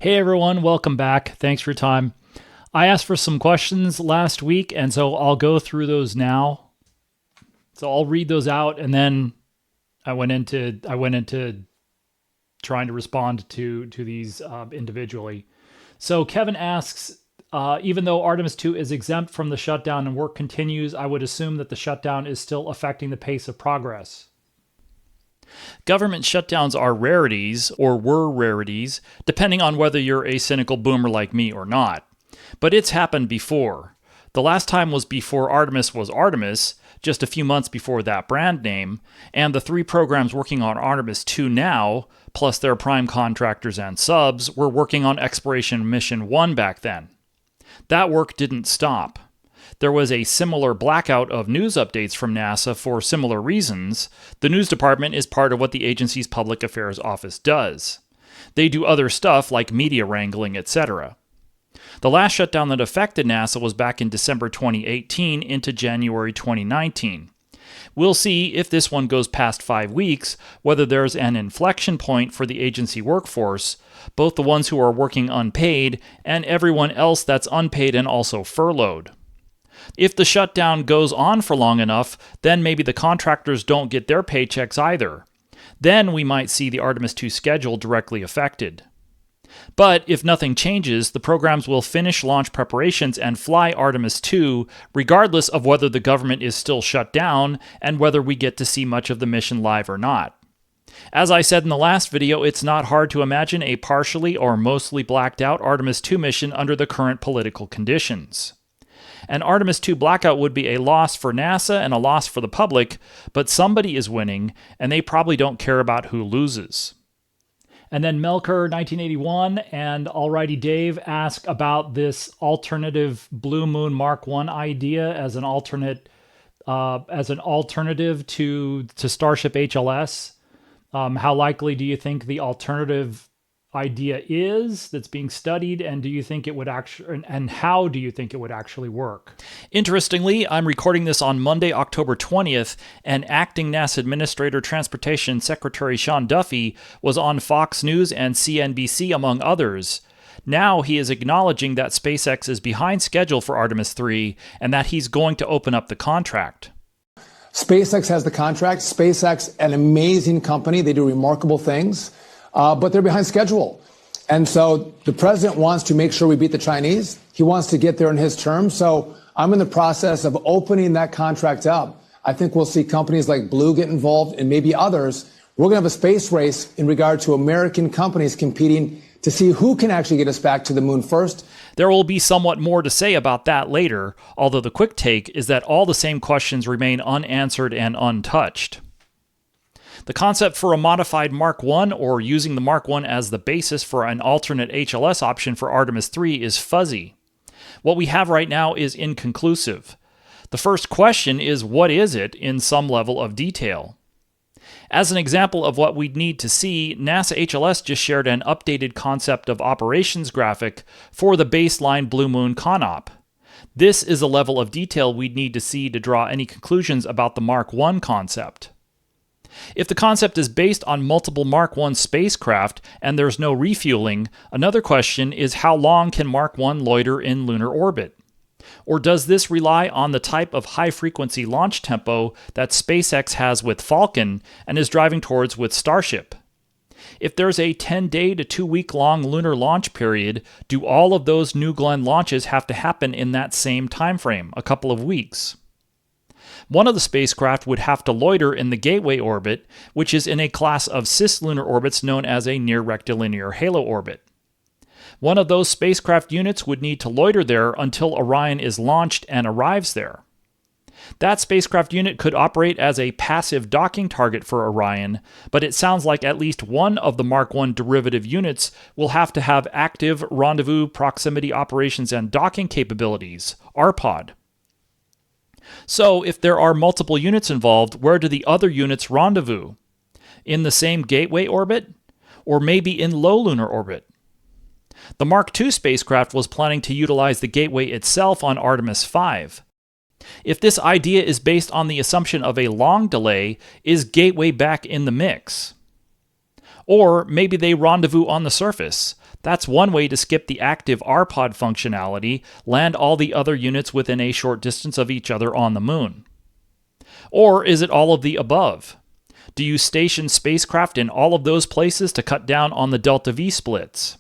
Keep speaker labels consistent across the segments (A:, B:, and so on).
A: Hey everyone, welcome back. Thanks for your time. I asked for some questions last week, and so I'll go through those now. So I'll read those out, and then I went into trying to respond to these individually. So Kevin asks, even though Artemis II is exempt from the shutdown and work continues, I would assume that the shutdown is still affecting the pace of progress. Government shutdowns are rarities, or were rarities, depending on whether you're a cynical boomer like me or not. But it's happened before. The last time was before Artemis was Artemis, just a few months before that brand name, and the 3 programs working on Artemis II now, plus their prime contractors and subs, were working on Exploration Mission 1 back then. That work didn't stop. There was a similar blackout of news updates from NASA for similar reasons. The news department is part of what the agency's public affairs office does. They do other stuff like media wrangling, etc. The last shutdown that affected NASA was back in December 2018 into January 2019. We'll see if this one goes past 5 weeks, whether there's an inflection point for the agency workforce, both the ones who are working unpaid and everyone else that's unpaid and also furloughed. If the shutdown goes on for long enough, then maybe the contractors don't get their paychecks either. Then we might see the Artemis II schedule directly affected. But if nothing changes, the programs will finish launch preparations and fly Artemis II, regardless of whether the government is still shut down and whether we get to see much of the mission live or not. As I said in the last video, it's not hard to imagine a partially or mostly blacked out Artemis II mission under the current political conditions. An Artemis II blackout would be a loss for NASA and a loss for the public, but somebody is winning, and they probably don't care about who loses. And then Melker 1981 and Alrighty Dave ask about this alternative Blue Moon Mark I idea as an alternative to Starship HLS. How likely do you think the alternative idea is that's being studied, and how do you think it would actually work? Interestingly, I'm recording this on Monday, October 20th, and acting NASA Administrator Transportation Secretary Sean Duffy was on Fox News and CNBC, among others. Now he is acknowledging that SpaceX is behind schedule for Artemis III and that he's going to open up the contract.
B: SpaceX has the contract. SpaceX, an amazing company. They do remarkable things. But they're behind schedule. And so the president wants to make sure we beat the Chinese. He wants to get there in his term. So I'm in the process of opening that contract up. I think we'll see companies like Blue get involved and maybe others. We're going to have a space race in regard to American companies competing to see who can actually get us back to the moon first.
A: There will be somewhat more to say about that later, although the quick take is that all the same questions remain unanswered and untouched. The concept for a modified Mark I, or using the Mark I as the basis for an alternate HLS option for Artemis III, is fuzzy. What we have right now is inconclusive. The first question is, what is it in some level of detail? As an example of what we'd need to see, NASA HLS just shared an updated concept of operations graphic for the baseline Blue Moon ConOp. This is a level of detail we'd need to see to draw any conclusions about the Mark I concept. If the concept is based on multiple Mark I spacecraft and there's no refueling, another question is how long can Mark I loiter in lunar orbit? Or does this rely on the type of high-frequency launch tempo that SpaceX has with Falcon and is driving towards with Starship? If there's a 10-day to 2-week-long lunar launch period, do all of those New Glenn launches have to happen in that same time frame, a couple of weeks? One of the spacecraft would have to loiter in the Gateway orbit, which is in a class of cislunar orbits known as a near-rectilinear halo orbit. One of those spacecraft units would need to loiter there until Orion is launched and arrives there. That spacecraft unit could operate as a passive docking target for Orion, but it sounds like at least one of the Mark I derivative units will have to have active rendezvous proximity operations and docking capabilities, RPOD. So, if there are multiple units involved, where do the other units rendezvous? In the same Gateway orbit? Or maybe in low lunar orbit? The Mark II spacecraft was planning to utilize the Gateway itself on Artemis V. If this idea is based on the assumption of a long delay, is Gateway back in the mix? Or maybe they rendezvous on the surface. That's one way to skip the active RPod functionality, land all the other units within a short distance of each other on the moon. Or is it all of the above? Do you station spacecraft in all of those places to cut down on the delta V splits?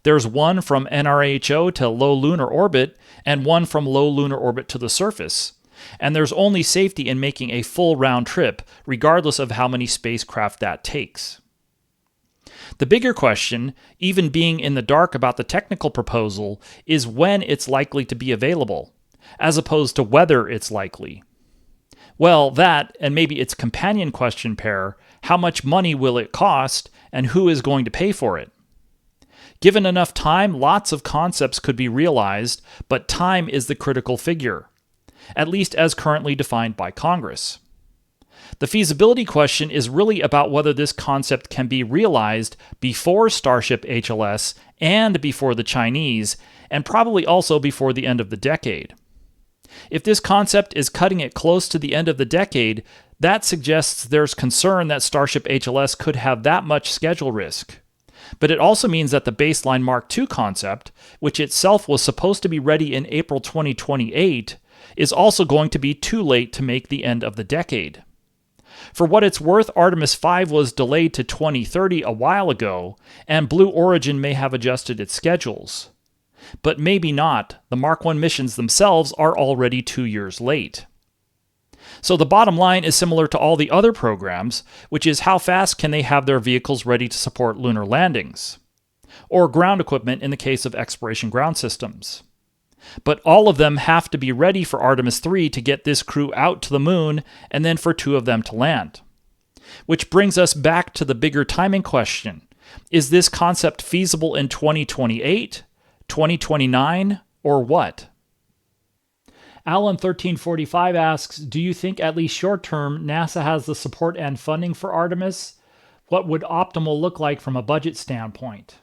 A: There's one from NRHO to low lunar orbit, and one from low lunar orbit to the surface. And there's only safety in making a full round trip, regardless of how many spacecraft that takes. The bigger question, even being in the dark about the technical proposal, is when it's likely to be available, as opposed to whether it's likely. Well, that, and maybe its companion question pair, how much money will it cost, and who is going to pay for it? Given enough time, lots of concepts could be realized, but time is the critical figure, at least as currently defined by Congress. The feasibility question is really about whether this concept can be realized before Starship HLS and before the Chinese, and probably also before the end of the decade. If this concept is cutting it close to the end of the decade, that suggests there's concern that Starship HLS could have that much schedule risk. But it also means that the baseline Mark II concept, which itself was supposed to be ready in April 2028, is also going to be too late to make the end of the decade. For what it's worth, Artemis V was delayed to 2030 a while ago, and Blue Origin may have adjusted its schedules. But maybe not. The Mark I missions themselves are already 2 years late. So the bottom line is similar to all the other programs, which is how fast can they have their vehicles ready to support lunar landings? Or ground equipment in the case of exploration ground systems. But all of them have to be ready for Artemis III to get this crew out to the moon, and then for 2 of them to land. Which brings us back to the bigger timing question. Is this concept feasible in 2028, 2029, or what?
C: Alan1345 asks, do you think at least short-term NASA has the support and funding for Artemis? What would optimal look like from a budget standpoint?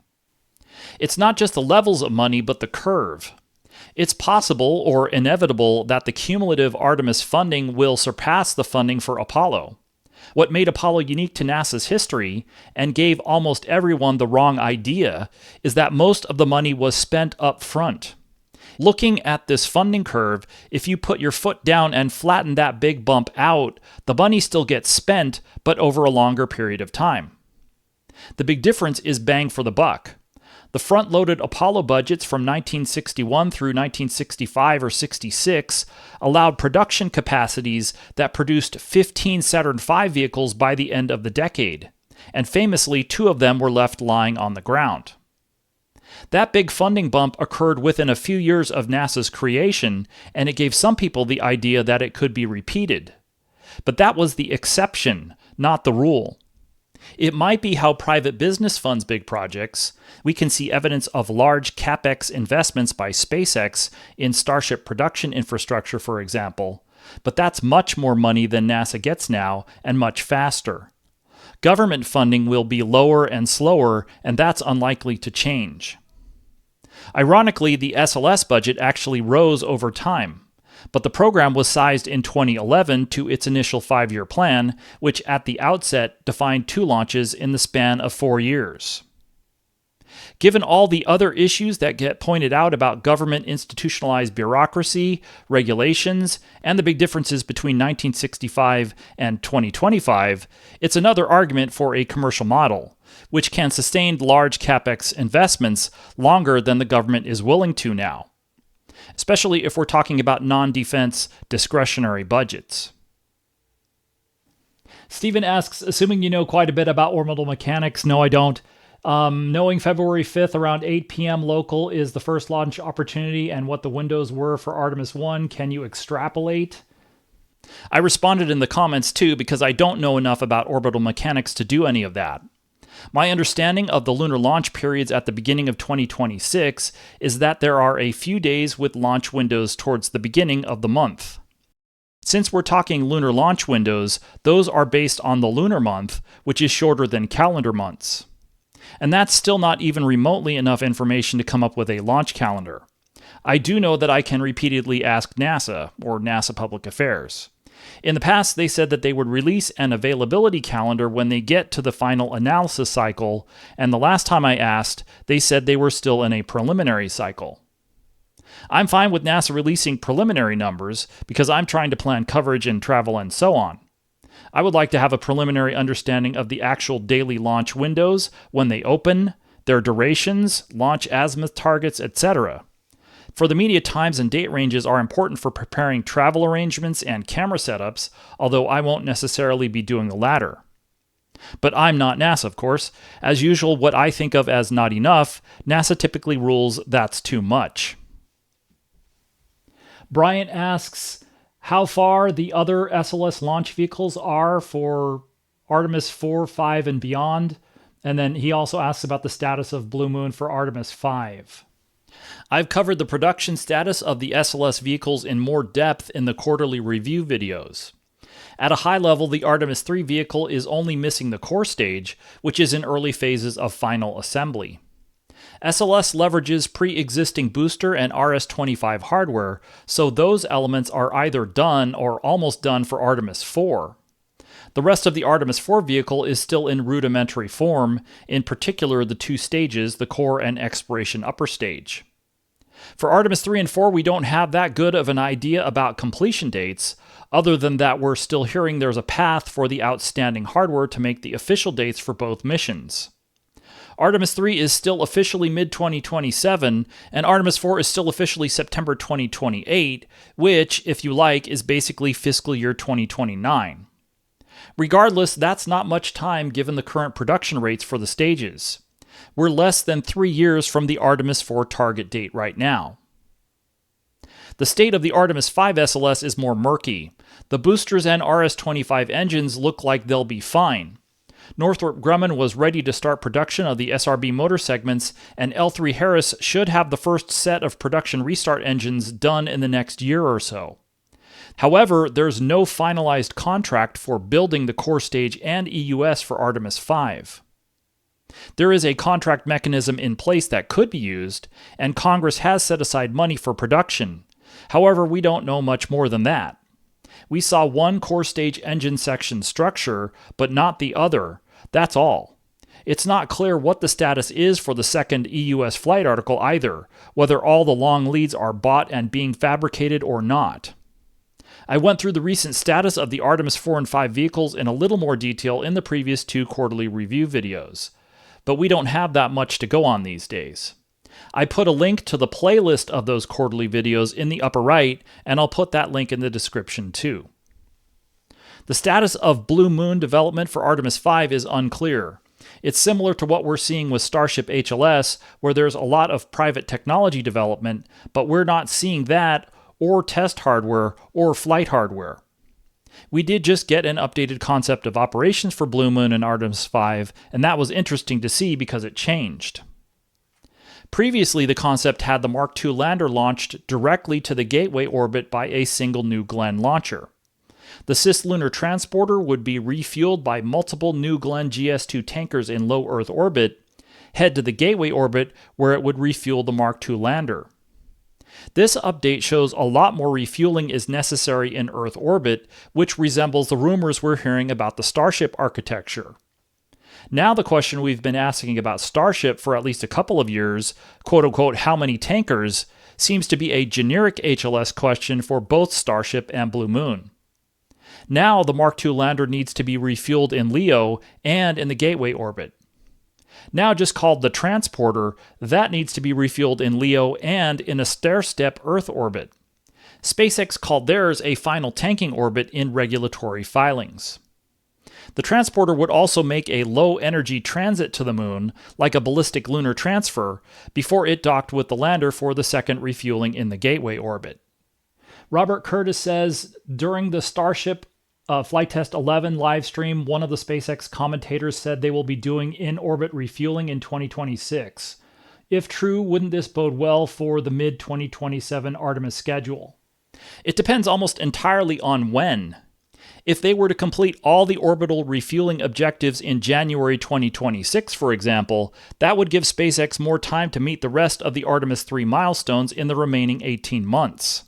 A: It's not just the levels of money, but the curve. It's possible or inevitable that the cumulative Artemis funding will surpass the funding for Apollo. What made Apollo unique to NASA's history, and gave almost everyone the wrong idea, is that most of the money was spent up front. Looking at this funding curve, if you put your foot down and flatten that big bump out, the money still gets spent, but over a longer period of time. The big difference is bang for the buck. The front-loaded Apollo budgets from 1961 through 1965 or 66 allowed production capacities that produced 15 Saturn V vehicles by the end of the decade, and famously 2 of them were left lying on the ground. That big funding bump occurred within a few years of NASA's creation, and it gave some people the idea that it could be repeated. But that was the exception, not the rule. It might be how private business funds big projects. We can see evidence of large CapEx investments by SpaceX in Starship production infrastructure, for example, but that's much more money than NASA gets now, and much faster. Government funding will be lower and slower, and that's unlikely to change. Ironically, the SLS budget actually rose over time, but the program was sized in 2011 to its initial 5-year plan, which at the outset defined 2 launches in the span of 4 years. Given all the other issues that get pointed out about government institutionalized bureaucracy, regulations, and the big differences between 1965 and 2025, it's another argument for a commercial model, which can sustain large CapEx investments longer than the government is willing to now, especially if we're talking about non-defense discretionary budgets.
C: Stephen asks, assuming you know quite a bit about orbital mechanics, no I don't, knowing February 5th around 8 p.m. local is the first launch opportunity and what the windows were for Artemis I, can you extrapolate?
A: I responded in the comments too because I don't know enough about orbital mechanics to do any of that. My understanding of the lunar launch periods at the beginning of 2026 is that there are a few days with launch windows towards the beginning of the month. Since we're talking lunar launch windows, those are based on the lunar month, which is shorter than calendar months. And that's still not even remotely enough information to come up with a launch calendar. I do know that I can repeatedly ask NASA, or NASA Public Affairs.
C: In the past, they said that they would release an availability calendar when they get to the final analysis cycle, and the last time I asked, they said they were still in a preliminary cycle. I'm fine with NASA releasing preliminary numbers because I'm trying to plan coverage and travel and so on. I would like to have a preliminary understanding of the actual daily launch windows, when they open, their durations, launch azimuth targets, etc. For the media, times and date ranges are important for preparing travel arrangements and camera setups, although I won't necessarily be doing the latter. But I'm not NASA, of course. As usual, what I think of as not enough, NASA typically rules that's too much.
A: Brian asks how far the other SLS launch vehicles are for Artemis 4, 5, and beyond. And then he also asks about the status of Blue Moon for Artemis 5.
C: I've covered the production status of the SLS vehicles in more depth in the quarterly review videos. At a high level, the Artemis III vehicle is only missing the core stage, which is in early phases of final assembly. SLS leverages pre-existing booster and RS-25 hardware, so those elements are either done or almost done for Artemis IV. The rest of the Artemis IV vehicle is still in rudimentary form, in particular the two stages, the core and exploration upper stage. For Artemis 3 and 4, we don't have that good of an idea about completion dates, other than that we're still hearing there's a path for the outstanding hardware to make the official dates for both missions. Artemis 3 is still officially mid-2027, and Artemis 4 is still officially September 2028, which, if you like, is basically fiscal year 2029. Regardless, that's not much time given the current production rates for the stages. We're less than 3 years from the Artemis 4 target date right now. The state of the Artemis 5 SLS is more murky. The boosters and RS-25 engines look like they'll be fine. Northrop Grumman was ready to start production of the SRB motor segments, and L3 Harris should have the first set of production restart engines done in the next year or so. However, there's no finalized contract for building the core stage and EUS for Artemis 5. There is a contract mechanism in place that could be used, and Congress has set aside money for production. However, we don't know much more than that. We saw one core stage engine section structure, but not the other. That's all. It's not clear what the status is for the second EUS flight article either, whether all the long leads are bought and being fabricated or not. I went through the recent status of the Artemis 4 and 5 vehicles in a little more detail in the previous 2 quarterly review videos, but we don't have that much to go on these days. I put a link to the playlist of those quarterly videos in the upper right, and I'll put that link in the description too. The status of Blue Moon development for Artemis 5 is unclear. It's similar to what we're seeing with Starship HLS, where there's a lot of private technology development, but we're not seeing that, or test hardware, or flight hardware. We did just get an updated concept of operations for Blue Moon and Artemis 5, and that was interesting to see because it changed. Previously, the concept had the Mark II lander launched directly to the gateway orbit by a single New Glenn launcher. The cislunar transporter would be refueled by multiple New Glenn GS-2 tankers in low Earth orbit, head to the gateway orbit where it would refuel the Mark II lander. This update shows a lot more refueling is necessary in Earth orbit, which resembles the rumors we're hearing about the Starship architecture. Now the question we've been asking about Starship for at least a couple of years, quote-unquote, how many tankers, seems to be a generic HLS question for both Starship and Blue Moon. Now the Mark II lander needs to be refueled in LEO and in the gateway orbit. Now just called the transporter, that needs to be refueled in LEO and in a stair-step Earth orbit. SpaceX called theirs a final tanking orbit in regulatory filings. The transporter would also make a low-energy transit to the moon, like a ballistic lunar transfer, before it docked with the lander for the second refueling in the gateway orbit.
A: Robert Curtis says, during the Starship Flight Test 11 live stream, one of the SpaceX commentators said they will be doing in-orbit refueling in 2026. If true, wouldn't this bode well for the mid-2027 Artemis schedule?
C: It depends almost entirely on when. If they were to complete all the orbital refueling objectives in January 2026, for example, that would give SpaceX more time to meet the rest of the Artemis III milestones in the remaining 18 months.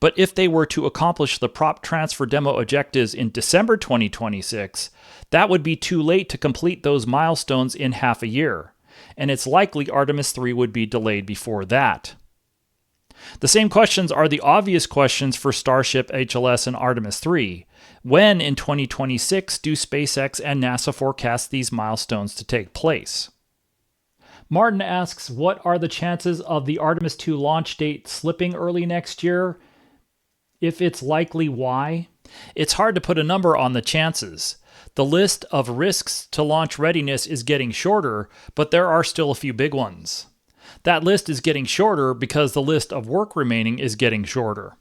C: But if they were to accomplish the prop transfer demo objectives in December 2026, that would be too late to complete those milestones in half a year, and it's likely Artemis III would be delayed before that. The same questions are the obvious questions for Starship, HLS, and Artemis III. When in 2026 do SpaceX and NASA forecast these milestones to take place?
A: Martin asks, what are the chances of the Artemis II launch date slipping early next year? If it's likely, why?
C: It's hard to put a number on the chances. The list of risks to launch readiness is getting shorter, but there are still a few big ones. That list is getting shorter because the list of work remaining is getting shorter.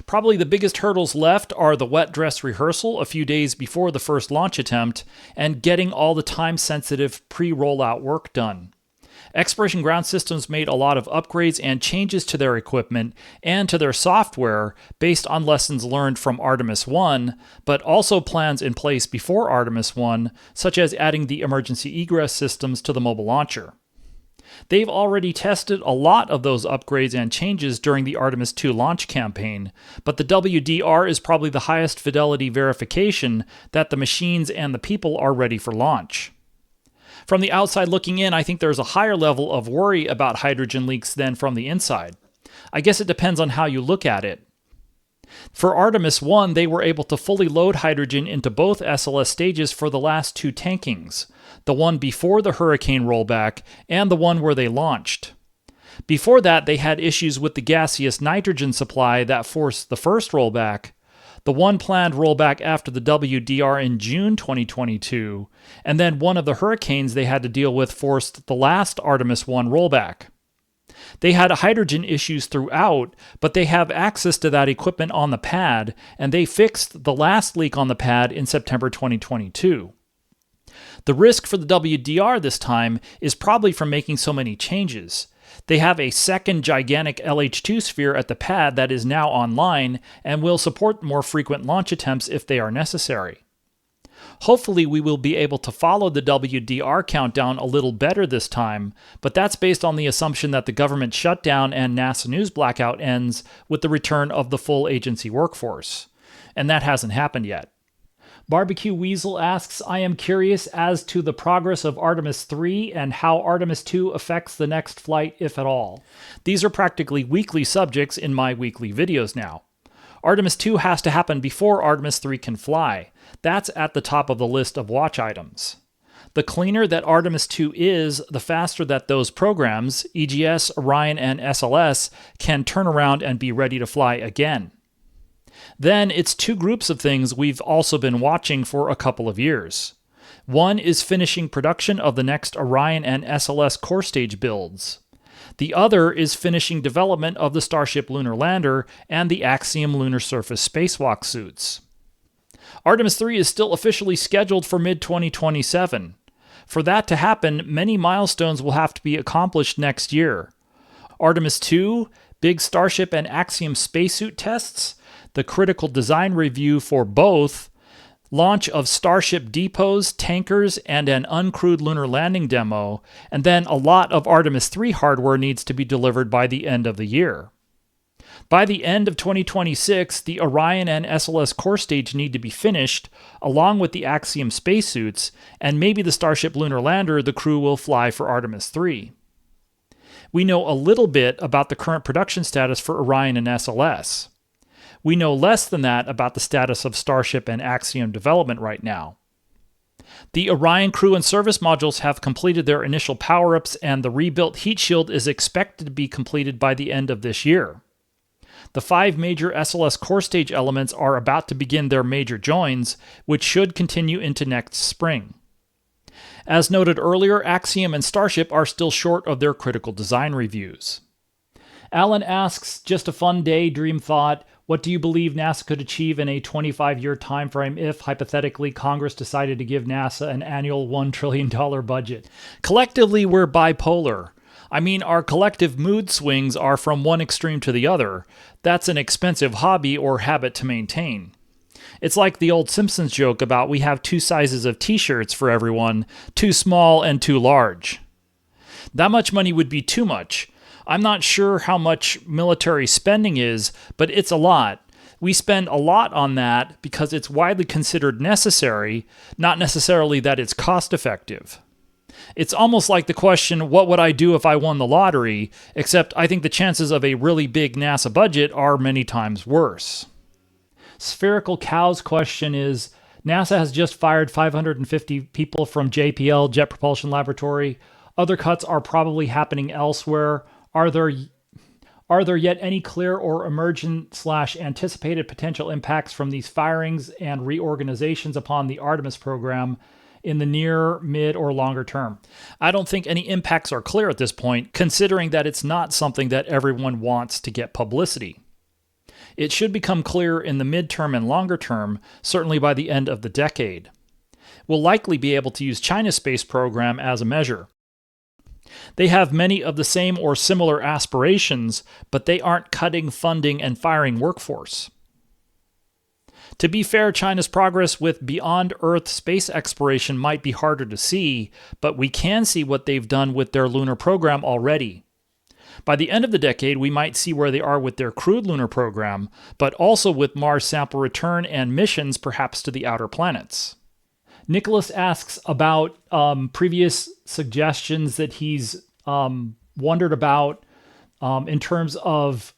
C: Probably the biggest hurdles left are the wet dress rehearsal a few days before the first launch attempt and getting all the time-sensitive pre-rollout work done. Exploration Ground Systems made a lot of upgrades and changes to their equipment and to their software based on lessons learned from Artemis I, but also plans in place before Artemis I, such as adding the emergency egress systems to the mobile launcher. They've already tested a lot of those upgrades and changes during the Artemis II launch campaign, but the WDR is probably the highest fidelity verification that the machines and the people are ready for launch. From the outside looking in, I think there's a higher level of worry about hydrogen leaks than from the inside. I guess it depends on how you look at it. For Artemis I, they were able to fully load hydrogen into both SLS stages for the last two tankings, the one before the Hurricane rollback and the one where they launched. Before that, they had issues with the gaseous nitrogen supply that forced the first rollback, the one planned rollback after the WDR in June 2022, and then one of the hurricanes they had to deal with forced the last Artemis I rollback. They had hydrogen issues throughout, but they have access to that equipment on the pad, and they fixed the last leak on the pad in September 2022. The risk for the WDR this time is probably from making so many changes. They have a second gigantic LH2 sphere at the pad that is now online and will support more frequent launch attempts if they are necessary. Hopefully we will be able to follow the WDR countdown a little better this time, but that's based on the assumption that the government shutdown and NASA news blackout ends with the return of the full agency workforce. And that hasn't happened yet.
A: Barbecue Weasel asks, I am curious as to the progress of Artemis III and how Artemis II affects the next flight, if at all.
C: These are practically weekly subjects in my weekly videos now. Artemis II has to happen before Artemis III can fly. That's at the top of the list of watch items. The cleaner that Artemis II is, the faster that those programs, EGS, Orion, and SLS, can turn around and be ready to fly again. Then it's two groups of things we've also been watching for a couple of years. One is finishing production of the next Orion and SLS core stage builds. The other is finishing development of the Starship lunar lander and the Axiom lunar surface spacewalk suits. Artemis III is still officially scheduled for mid-2027. For that to happen, many milestones will have to be accomplished next year. Artemis II, big Starship and Axiom spacesuit tests, the critical design review for both, launch of Starship depots, tankers, and an uncrewed lunar landing demo, and then a lot of Artemis III hardware needs to be delivered by the end of the year. By the end of 2026, the Orion and SLS core stage need to be finished, along with the Axiom spacesuits, and maybe the Starship lunar lander the crew will fly for Artemis III. We know a little bit about the current production status for Orion and SLS. We know less than that about the status of Starship and Axiom development right now. The Orion crew and service modules have completed their initial power-ups, and the rebuilt heat shield is expected to be completed by the end of this year. The 5 major SLS core stage elements are about to begin their major joins, which should continue into next spring. As noted earlier, Axiom and Starship are still short of their critical design reviews.
A: Alan asks, just a fun day, dream thought, what do you believe NASA could achieve in a 25-year time frame if, hypothetically, Congress decided to give NASA an annual $1 trillion budget?
C: Collectively, we're bipolar. I mean, our collective mood swings are from one extreme to the other. That's an expensive hobby or habit to maintain. It's like the old Simpsons joke about we have 2 sizes of t-shirts for everyone, too small and too large. That much money would be too much.
A: I'm not sure how much military spending is, but it's a lot. We spend a lot on that because it's widely considered necessary, not necessarily that it's cost effective. It's almost like the question, what would I do if I won the lottery? Except I think the chances of a really big NASA budget are many times worse. Spherical Cow's question is, NASA has just fired 550 people from JPL, Jet Propulsion Laboratory. Other cuts are probably happening elsewhere. Are there yet any clear or emergent/anticipated potential impacts from these firings and reorganizations upon the Artemis program in the near, mid, or longer term? I don't think any impacts are clear at this point, considering that it's not something that everyone wants to get publicity. It should become clear in the midterm and longer term, certainly by the end of the decade. We'll likely be able to use China's space program as a measure. They have many of the same or similar aspirations, but they aren't cutting funding and firing workforce. To be fair, China's progress with beyond Earth space exploration might be harder to see, but we can see what they've done with their lunar program already. By the end of the decade, we might see where they are with their crewed lunar program, but also with Mars sample return and missions perhaps to the outer planets. Nicholas asks about previous suggestions that he's wondered about in terms of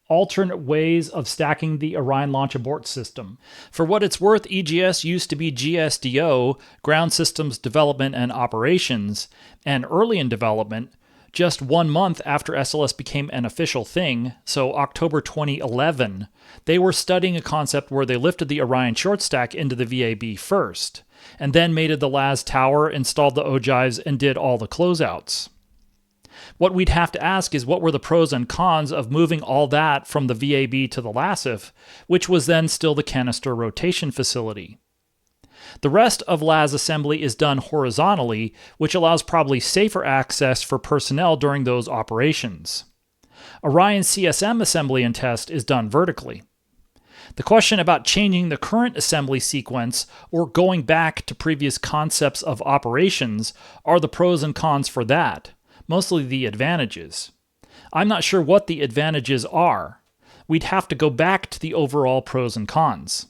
A: alternate ways of stacking the Orion launch abort system. For what it's worth, EGS used to be GSDO, Ground Systems Development and Operations, and early in development, just 1 month after SLS became an official thing, so October 2011, they were studying a concept where they lifted the Orion short stack into the VAB first, and then mated the LAS tower, installed the ogives, and did all the closeouts. What we'd have to ask is what were the pros and cons of moving all that from the VAB to the LASIF, which was then still the canister rotation facility. The rest of LAS assembly is done horizontally, which allows probably safer access for personnel during those operations. Orion CSM assembly and test is done vertically. The question about changing the current assembly sequence or going back to previous concepts of operations are the pros and cons for that, mostly the advantages. I'm not sure what the advantages are. We'd have to go back to the overall pros and cons.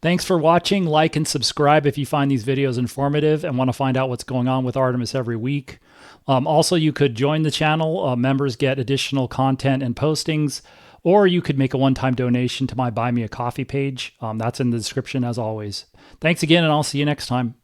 A: Thanks for watching. Like and subscribe if you find these videos informative and want to find out what's going on with Artemis every week. Also, you could join the channel. Members get additional content and postings, or you could make a one-time donation to my Buy Me a Coffee page. That's in the description as always. Thanks again, and I'll see you next time.